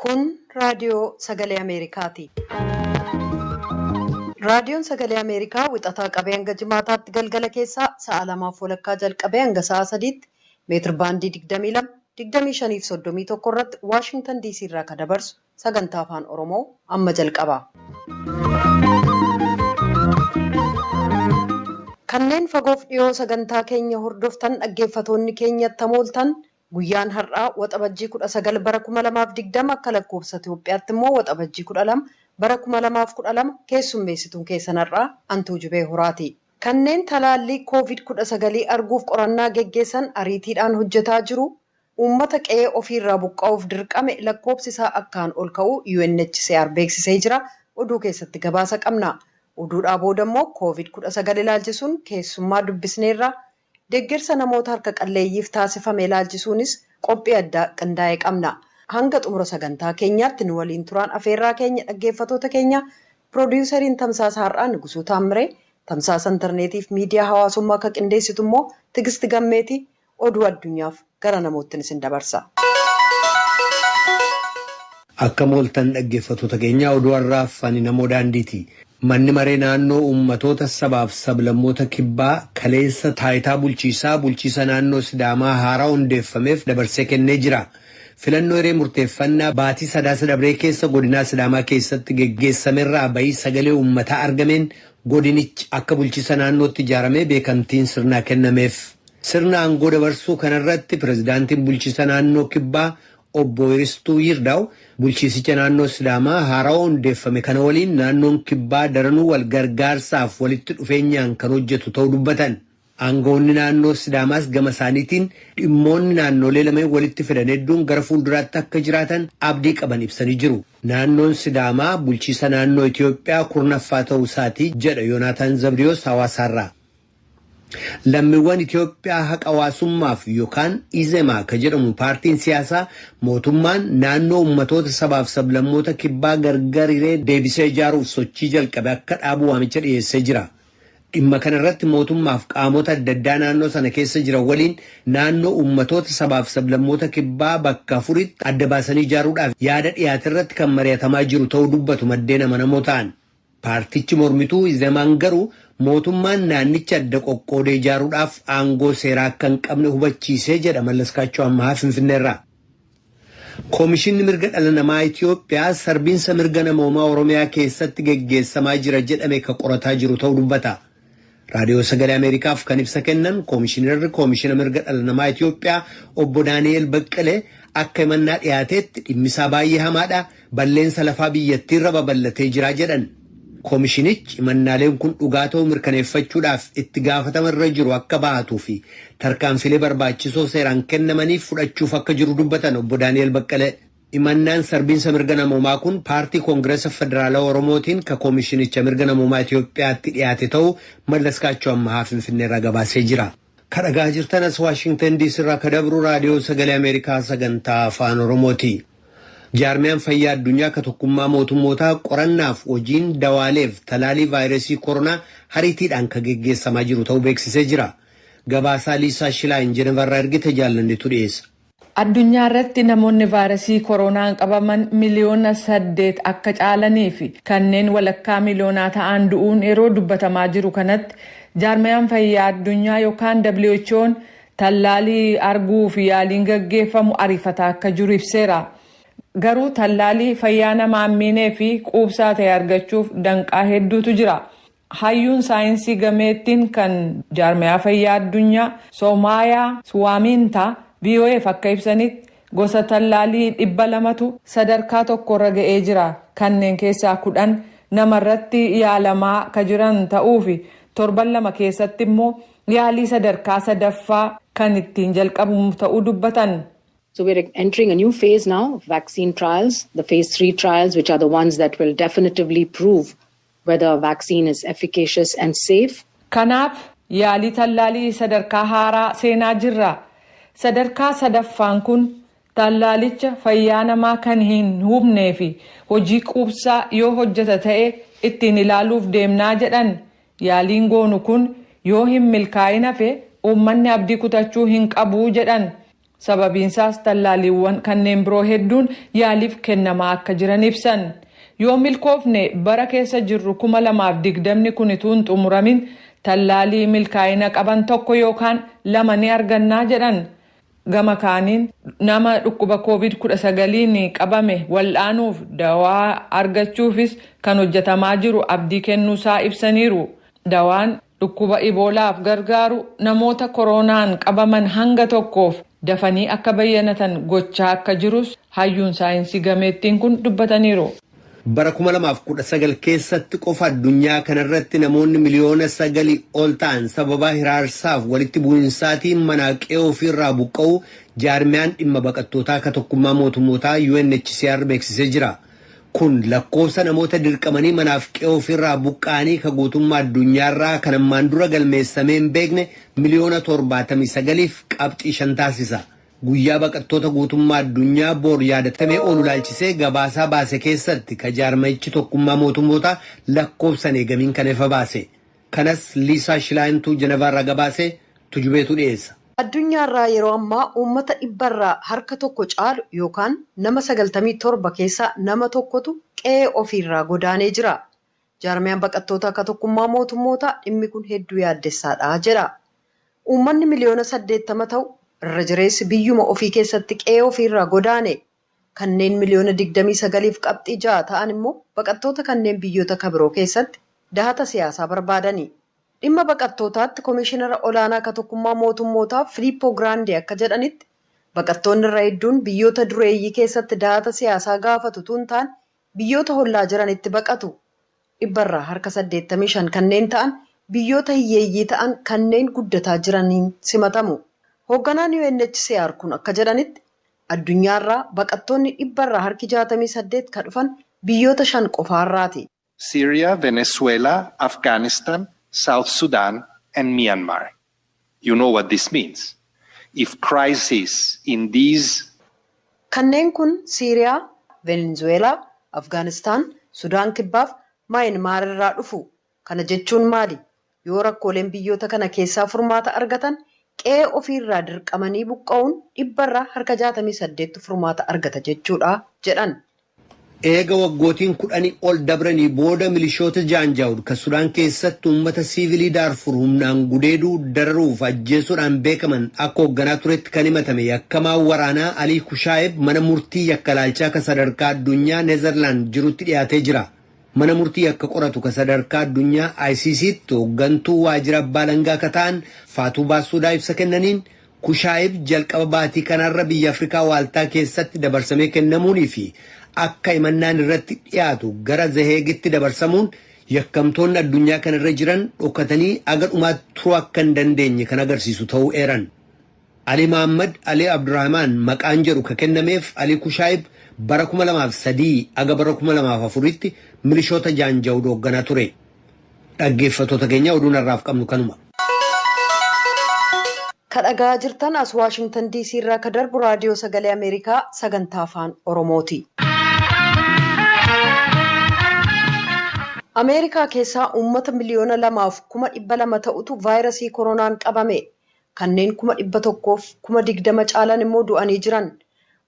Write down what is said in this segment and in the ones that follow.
Kun raadiyoo sagalee Ameerikaati. Raadiyoon sagalee Ameerikaa wixataa qabee hanga jimaataatti galgala keessaa sa'a 2:00 jalqabee hanga sa'a 3tti meetir baandii 22, 25 fi 31 irratti Waashingtan DC irraa kan dabarsu sagantaa afaan Oromoo amma jalqaba. Kanneen fagoof dhiyoo sagantaa keenya hordoftan dhaggeeffatoonni keenyatti hamooltan guyyaan har'aa waxabajjii 19 bara 2020 akka lakkoofsa Itoophiyaatti immoo waxabajjii 12 bara 2012 keessummeessituun keessan har'aa Antuu Jibee Horaati. Kanneen talaallii COVID-19 arguuf qorannaa geggeessan ariitiidhaan hojjetaa jiru. Uummata qe'ee ofiirraa buqqa'uuf dirqame lakkoofsi isaa akkaan ol ka'uu UNHCR beeksisee jira. Oduu keessatti gabaasa qabna. Oduudhaa booda immoo COVID-19 ilaalchisuun keessummaa dubbisneerra. Deeggarsa namoota harka qalleeyyiif taasifame ilaalchisuunis qophii addaa qindaa'ee qabna. Hanga xumura sagantaa keenyaatti nu waliin turaan afeerraa keenya dhaggeeffatoota keenya piroodiwusariin tamsaasa har'aa Nugusuu Taamiree, tamsaasa intarneetiif miidiyaa hawaasummaa akka qindeessitu immoo Tigisti Gammeetii oduu addunyaaf gara namoottin isin dabarsa. Akka mooltan dhaggeeffatoota keenya oduu har'aaf ani namoo daandiiti. Manni maree naannoo uummatoota sabaaf sablammoota kibbaa kaleessa taayitaa bulchiisa naannoo Sidaamaa haaraa hundeeffameef dabarsee kennee jira. Filannoo hiree murteeffannaa baatii sadaasa dabree keessa godinaa Sidaamaa keessatti geggeessamerraa bahii sagalee uummataa argameen godinichi akka bulchiisa naannootti ijaaramee beekamtiin sirnaa kennameef. Sirna aangoo dabarsuu kanarratti pirezidaantiin bulchiisa naannoo kibbaa Obbo Iristuu Yirdaa'u bulchiisicha naannoo Sidaamaa haaraa hundeeffame kana waliin naannoon kibbaa daranuu wal gargaarsaaf walitti dhufeenyaan kan hojjetu ta'uu dubbatan. Aangoonni naannoo Sidaamaas gama isaaniitiin dhimmoonni naannolee lameen walitti fidan hedduun gara fuulduraatti akka jiraatan abdii qaban ibsanii jiru. Naannoon Sidaamaa bulchiisa naannoo Itoophiyaa kurnaffaa ta'uu isaatii jedha Yoonaataan Zabriyoos hawaasaarraa. Lammiiwwan Itoophiyaa haqa hawaasummaaf yookaan Izemaa ka jedhamu paartiin siyaasaa mootummaan naannoo uummatoota sabaaf sablammoota kibbaa gargar hiree deebisee ijaaruuf sochii jalqabe akka dhaabu waamicha dhiyeessee jira. Dhimma kanarratti mootummaaf qaamota adda addaa naannoo sana keessa jiran waliin naannoo uummatoota sabaaf sablammoota kibbaa bakka 4tti adda baasanii ijaaruudhaaf yaada dhiyaate irratti kan mari'atamaa jiru ta'uu dubbatu maddeen amanamoo ta'an. Paartichi mormituu Izemaan garuu mootummaan naannicha adda qoqqoodee ijaaruudhaaf aangoo seeraa akka hin qabne hubachiisee jedha Mallaskaachoo Ammahaa Finfinneerraa. Koomishinni mirga dhala namaa Itoophiyaa sarbiinsa mirga namoomaa Oromiyaa keessatti geggeessamaa jira jedhame ka qorataa jiru ta'uu dubbata. Raadiyoo Sagalee Ameerikaaf kan ibsa kennan koomishina mirga dhala namaa Itoophiyaa Obbo Daani'el Baqqalee akka himannaa dhiyaateetti dhimmisaa baay'ee hamaadha, balleensa lafaa biyyattiirra babal'atee jira jedhan. Koomishinichi himannaaleen kun dhugaa ta'uu mirkaneeffachuudhaaf itti gaafatamarra jiru akka bahatuu fi tarkaanfilee barbaachisoo seeraan kennamaniif fudhachuuf akka jiru dubbatan Obbo Daani'el Baqqalee. Himannaan sarbiinsa mirga namoomaa kun paartii Koongireesa Federaalawaa Oromootiin ka koomishinicha mirga namoomaa Itoophiyaatti dhiyaate ta'uu Mallaskaachoo Ammahaa Finfinneerraa gabaasee jira. Kadhagaa jirtanas Waashingtan DC irraa ka dabru raadiyoo Sagalee Ameerikaa sagantaa afaan Oromooti. Jaarmiyaan fayyaa addunyaa ka tokkummaa mootummootaa qorannaaf hojiin dawaaleef talaalii vaayirasii koronaa hariitiidhaan ka geggeessamaa jiru ta'uu beeksisee jira. Gabaasaa Liisaa Shilaayin Jenevarraa ergite jaallannetu dhiyeessa. Addunyaa irratti namoonni vaayirasii koronaan qabaman miliyoona 8 akka caalanii fi kanneen walakkaa miliyoonaa ta'an du'uun yeroo dubbatamaa jiru kanatti jaarmiyaan fayyaa addunyaa yookaan WHO'n talaalii arguu fi yaaliin gaggeeffamu ariifataa akka jiru ibseera. Garuu talaalii fayyaa namaa miinee fi quubsaa ta'e argachuuf danqaa hedduutu jira. Hayyuun saayinsii gameettiin kan jaarmiyaa fayyaa addunyaa Soomayaa Suwaamintaa BOF akka ibsanitti gosa talaalii 200tu sadarkaa tokkorra ga'ee jira. Kanneen keessaa 10 namarratti yaalamaa ka jiran ta'uu fi torban 2 keessatti immoo yaalii sadarkaa 3ffaa kan ittiin jalqabamu ta'uu dubbatan. So we're entering a new phase now of vaccine trials, the phase 3 trials, which are the ones that will definitively prove whether a vaccine is efficacious and safe. Kanaaf yaalii tallaalii sadarkaa haaraa seenaa jirra. Sadarkaa 3ffaan kun tallaalicha fayyaa namaa kan hin hubnee fi hojii quubsaa yoo hojjeta ta'e ittiin ilaaluuf deemnaa jedhan. Yaaliin goonu kun yoo hin milkaa'in hafe uummanni abdii kutachuu hin qabu jedhan. Sababiinsaas tallaaliiwwan kanneen biroo hedduun yaaliif kennamaa akka jiran ibsan. Yoo milkoofne bara keessa jirru 2020 kun ituun xumuramin tallaalii milkaa'ina qaban tokko yookaan lama ni argannaa jedhan. Gama kaaniin nama dhukkuba COVID-19 qabame wal'aanuuf dawaa argachuufis kan hojjetamaa jiru abdii kennuusaa ibsaniiru. Dawaan dhukkuba iboolaaf gargaaru namoota koronaan qabaman hanga tokkoof dafanii akka bayyanatan gochaa akka jirus hayyuun saayinsii gameettiin kun dubbataniiru. Bara 2019 keessatti qofa addunyaa kanarratti namoonni miliyoona 9 ol ta'an sababa hiraarsaaf walitti bu'insaatiin mana qe'ee ofirraa buqqa'uu jaarmiyaan dhimma baqattootaa akka tokkummaa mootummootaa UNHCR beeksisee jira. Kun lakkoofsa namoota dirqamanii manaaf qe'ee ofirraa buqqa'anii ka guutummaa addunyaarraa kan ammaan dura galmeessamee hin beekne miliyoona 79f qabxii 5 taasisa. Guyyaa baqattoota guutummaa addunyaa boor yaadatamee oolu laalchisee gabaasaa baase keessatti ka jaarmayichi tokkummaa mootummootaa lakkoofsan eegamiin kan ifa baase. Kanas Liisaa Shilaayintuu Jenevaarraa gabaasee tujubeetu dhiyeessa. Addunyaarraa yeroo ammaa uummata 100 harka tokko caalu yookaan nama 97 keessaa nama tokkotu qe'ee ofiirraa godaanee jira. Jaarmiyaan baqattoota akka tokkummaa mootummootaa dhimmi kun hedduu yaaddessaadha jedha. Uummanni miliyoona 80 ta'u irra jireessi biyyuma ofii keessatti qe'ee ofiirraa godaane kanneen miliyoona 29f qabxii 6 ta'an immoo baqattoota kanneen biyyoota kabiroo keessatti dahata siyaasaa barbaadani. Dhimma baqattootaatti Komishinara Olaanaa akka tokkummaa mootummootaa Filippo Giraandee akka jedhanitti baqattoonni irra hedduun biyyoota dureeyyii keessatti dahata siyaasaa gaafatu tun ta'an biyyoota hollaa jiranitti baqatu. Dhibbarraa harka 85 kanneen ta'an biyyoota hiyyeeyyii ta'an kanneen guddataa jiraniin simatamu. Hoogganaan UNHCR kun akka jedhanitti addunyaarraa baqattoonni dhibbarraa harki 68 kan dhufan biyyoota 5 qofaarraati. Syria, Venezuela, Afghanistan, South Sudan and Myanmar. You know what this means. If crisis in these kanneen kun Syriyaa, Venezuelaa, Afghanistan, Sudaan Kibbaaf Myanmar irraa dhufu. Kana jechuun maali? Yoo rakkooleen biyyoota kana keessaa furmaata argatan qe'ee ofiirraa dirqamanii buqqa'uun dhibbarraa harka 68 furmaata argata jechuudha jedhan. Eega waggootiin 10 ol dabranii booda milishoota Jaanjaawud kan Sudaan keessatti uummata siivilii Daarfur humnaan gudeeduu dararuuf ajjeesuudhaan beekaman akka hoogganaa turetti kan himatame yakkamaa waraanaa Alii Kushaayeb mana murtii yakkalaalchaa ka sadarkaa addunyaa Neezerlaand jirutti dhiyaatee jira. Mana murtii akka qoratu ka sadarkaa addunyaa ICCtti hooggantuu waajjira abbaa alangaa ka ta'an Faatuu Baasuudhaa ibsa kennaniin Kushaayeb jalqaba baatii kanarra biyya Afrikaa waaltaa keessatti dabarsamee kennamuunii fi akka himannaan irratti dhiyaatu gara Zaheegitti dabarsamuun yakkamtoonni addunyaa kanarra jiran dhokatanii aga dhumaatti turuu akka hin dandeenye kan agarsiisu ta'uu eeran. Ali Muhammad Ali Abdurrahmaan maqaan jedhu ka kennameef Ali Kushaayeb bara 2003 aga bara 2004tti milishoota Jaanjaawud hoogganaa ture. Dhaggeeffattoota keenya oduun har'aaf qabnu kanuma. Kadhagaa jirtan as Waashingtan DC irraa ka darbu raadiyoo sagalee Ameerikaa sagantaa afaan Oromooti. Ameerikaa keessaa uummata miliyoona 2,200,000 ta'utu vaayirasii koronaan qabame. Kanneen 100,000 caalan immoo du'anii jiran.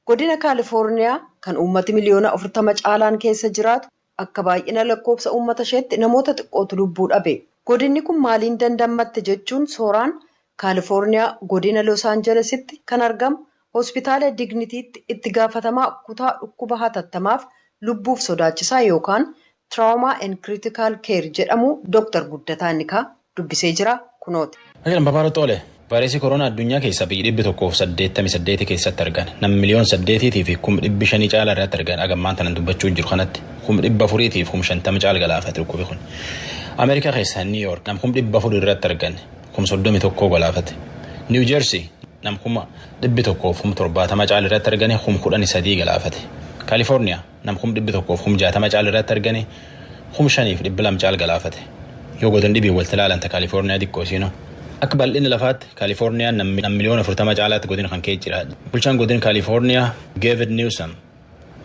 Godina Kaalifoorniyaa kan uummati miliyoona 40 caalaan keessa jiraatu akka baay'ina lakkoofsa uummata isheetti namoota xiqqootu lubbuu dhabe. Godinni kun maaliin dandamatte jechuun sooraan Kaalifoorniyaa godina Los Aanjelesitti kan argamu hospitaala Dignitiitti itti gaafatamaa kutaa dhukkuba hatattamaaf lubbuuf sodaachisaa yookaan Trauma and Critical Care jedhamu Dr. Guddataa Nikaa dubbisee jira kunooti. Ajaan babaaroo toole. Vaayirasii koronaa addunyaa keessa biyyi 188 keessatti argan. Nam miliyoon 8 fi 500,000 caalaa irratti argan. Agammaan tanan dubbachuu jiru kanatti 400 fi 50 caala galaafate dhukkubi kun. Ameerikaa keessa New York nam 400 irratti argan. 31 galaafate. New Jersey nam 170 caala irratti argan. 13 galaafate. California nam 160 caala irratti argan. 5,200 caala galaafate. Yoo godin dhibii walti ilaalanta California dikkoo siinoo. Akka bal'inni lafaatti Kaalifoorniyaan nam miliyoona 40 caalaatti godina kan ka'ee jira. Bulchaan godina Kaalifoorniyaa Gavin Newsom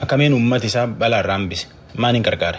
akkamiin uummata isaa balaa irraa hambise maaliin gargaara?